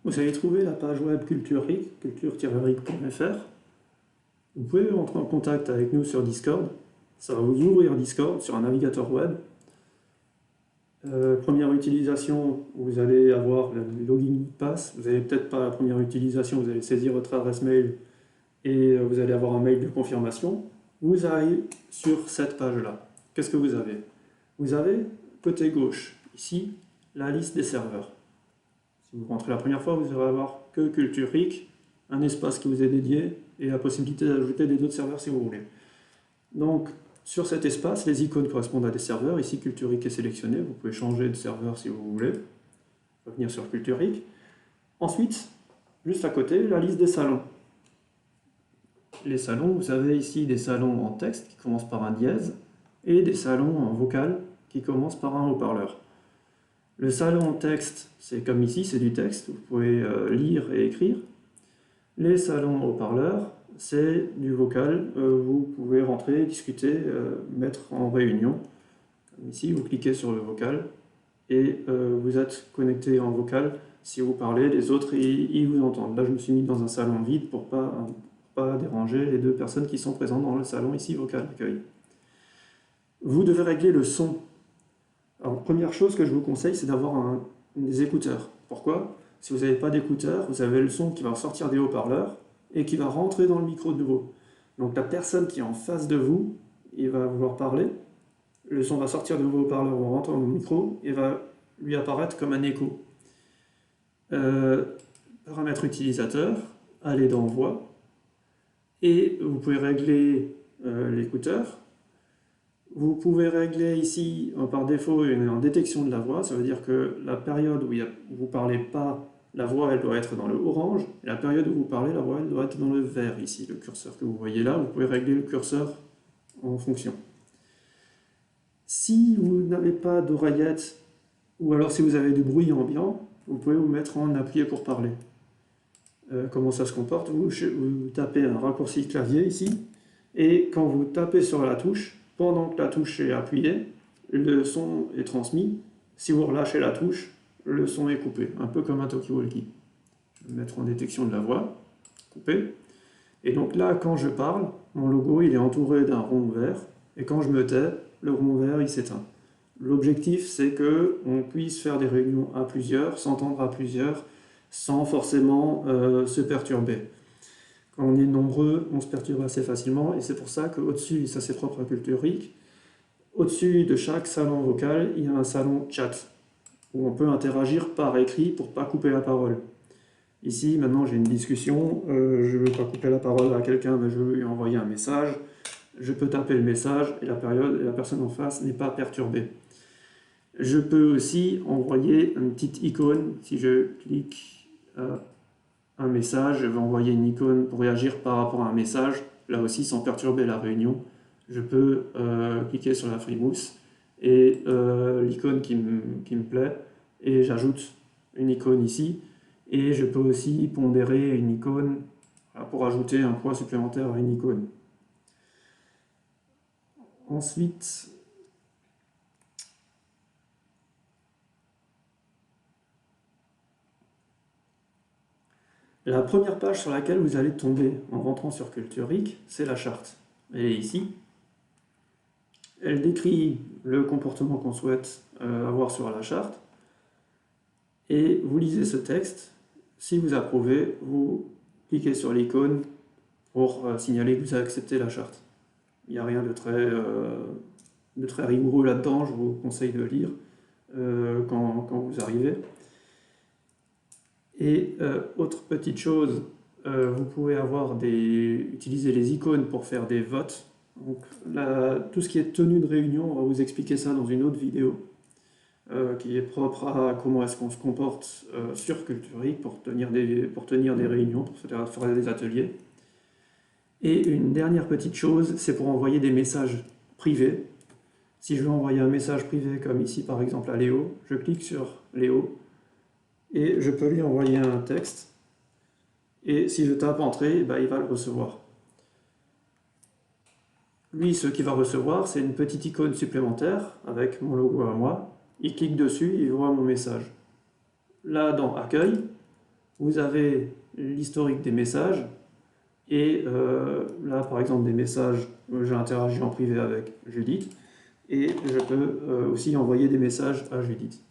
Vous allez trouver la page web Culture-Ric, culture-ric.fr. Vous pouvez entrer en contact avec nous sur Discord. Ça va vous ouvrir Discord sur un navigateur web. Première utilisation, vous allez avoir le login pass. Vous n'avez peut-être pas la première utilisation, vous allez saisir votre adresse mail et vous allez avoir un mail de confirmation. Vous arrivez sur cette page-là. Qu'est-ce que vous avez? Vous avez, côté gauche, ici, la liste des serveurs. Si vous rentrez la première fois, vous allez avoir que Culture-Ric, un espace qui vous est dédié et la possibilité d'ajouter des autres serveurs si vous voulez. Donc, sur cet espace, les icônes correspondent à des serveurs. Ici, Culture-Ric est sélectionné. Vous pouvez changer de serveur si vous voulez. Revenir sur Culture-Ric. Ensuite, juste à côté, la liste des salons. Les salons, vous avez ici des salons en texte qui commencent par un dièse et des salons en vocal qui commencent par un haut-parleur. Le salon en texte, c'est comme ici, c'est du texte. Vous pouvez lire et écrire. Les salons haut-parleurs, c'est du vocal, vous pouvez rentrer, discuter, mettre en réunion. Comme ici, vous cliquez sur le vocal et vous êtes connecté en vocal. Si vous parlez, les autres, ils vous entendent. Là, je me suis mis dans un salon vide pour pas déranger les deux personnes qui sont présentes dans le salon ici, vocal accueil. Vous devez régler le son. Alors, première chose que je vous conseille, c'est d'avoir des écouteurs. Pourquoi? Si vous n'avez pas d'écouteurs, vous avez le son qui va sortir des haut-parleurs et qui va rentrer dans le micro de nouveau. Donc la personne qui est en face de vous, il va vouloir parler, le son va sortir de vos haut-parleurs ou rentrer dans le micro et va lui apparaître comme un écho. Paramètres utilisateurs, aller dans voix, et vous pouvez régler l'écouteur. Vous pouvez régler ici, par défaut, une détection de la voix. Ça veut dire que la période où vous ne parlez pas, la voix elle doit être dans le orange. Et la période où vous parlez, la voix elle doit être dans le vert ici. Le curseur que vous voyez là, vous pouvez régler le curseur en fonction. Si vous n'avez pas d'oreillette, ou alors si vous avez du bruit ambiant, vous pouvez vous mettre en appuyer pour parler. Comment ça se comporte? Vous tapez un raccourci clavier ici, et quand vous tapez sur la touche, pendant que la touche est appuyée, le son est transmis. Si vous relâchez la touche, le son est coupé, un peu comme un talkie-walkie. Je vais mettre en détection de la voix, coupé. Et donc là, quand je parle, mon logo il est entouré d'un rond vert, et quand je me tais, le rond vert il s'éteint. L'objectif, c'est qu'on puisse faire des réunions à plusieurs, s'entendre à plusieurs, sans forcément se perturber. Quand on est nombreux, on se perturbe assez facilement, et c'est pour ça qu'au-dessus, ça c'est propre à Culture-Ric, au-dessus de chaque salon vocal, il y a un salon chat, où on peut interagir par écrit pour ne pas couper la parole. Ici, maintenant, j'ai une discussion, je ne veux pas couper la parole à quelqu'un, mais je veux lui envoyer un message. Je peux taper le message et la personne en face n'est pas perturbée. Je peux aussi envoyer une petite icône. Si je clique un message, je vais envoyer une icône pour réagir par rapport à un message, là aussi sans perturber la réunion. Je peux cliquer sur la frimousse et l'icône qui me plaît, et j'ajoute une icône ici, et je peux aussi pondérer une icône pour ajouter un poids supplémentaire à une icône. Ensuite, la première page sur laquelle vous allez tomber en rentrant sur Culture-Ric, c'est la charte. Elle est ici. Elle décrit le comportement qu'on souhaite avoir sur la charte. Et vous lisez ce texte. Si vous approuvez, vous cliquez sur l'icône pour signaler que vous avez accepté la charte. Il n'y a rien de très rigoureux là-dedans, je vous conseille de lire quand vous arrivez. Et autre petite chose, vous pouvez utiliser les icônes pour faire des votes. Donc, tout ce qui est tenue de réunion, on va vous expliquer ça dans une autre vidéo qui est propre à comment est-ce qu'on se comporte sur Culture-Ric pour tenir des réunions, pour faire des ateliers. Et une dernière petite chose, c'est pour envoyer des messages privés. Si je veux envoyer un message privé, comme ici par exemple à Léo, je clique sur Léo, et je peux lui envoyer un texte, et si je tape Entrée, il va le recevoir. Lui, ce qu'il va recevoir, c'est une petite icône supplémentaire avec mon logo à moi. Il clique dessus, il voit mon message. Là, dans Accueil, vous avez l'historique des messages, et là par exemple des messages, j'ai interagi en privé avec Judith, et je peux aussi envoyer des messages à Judith.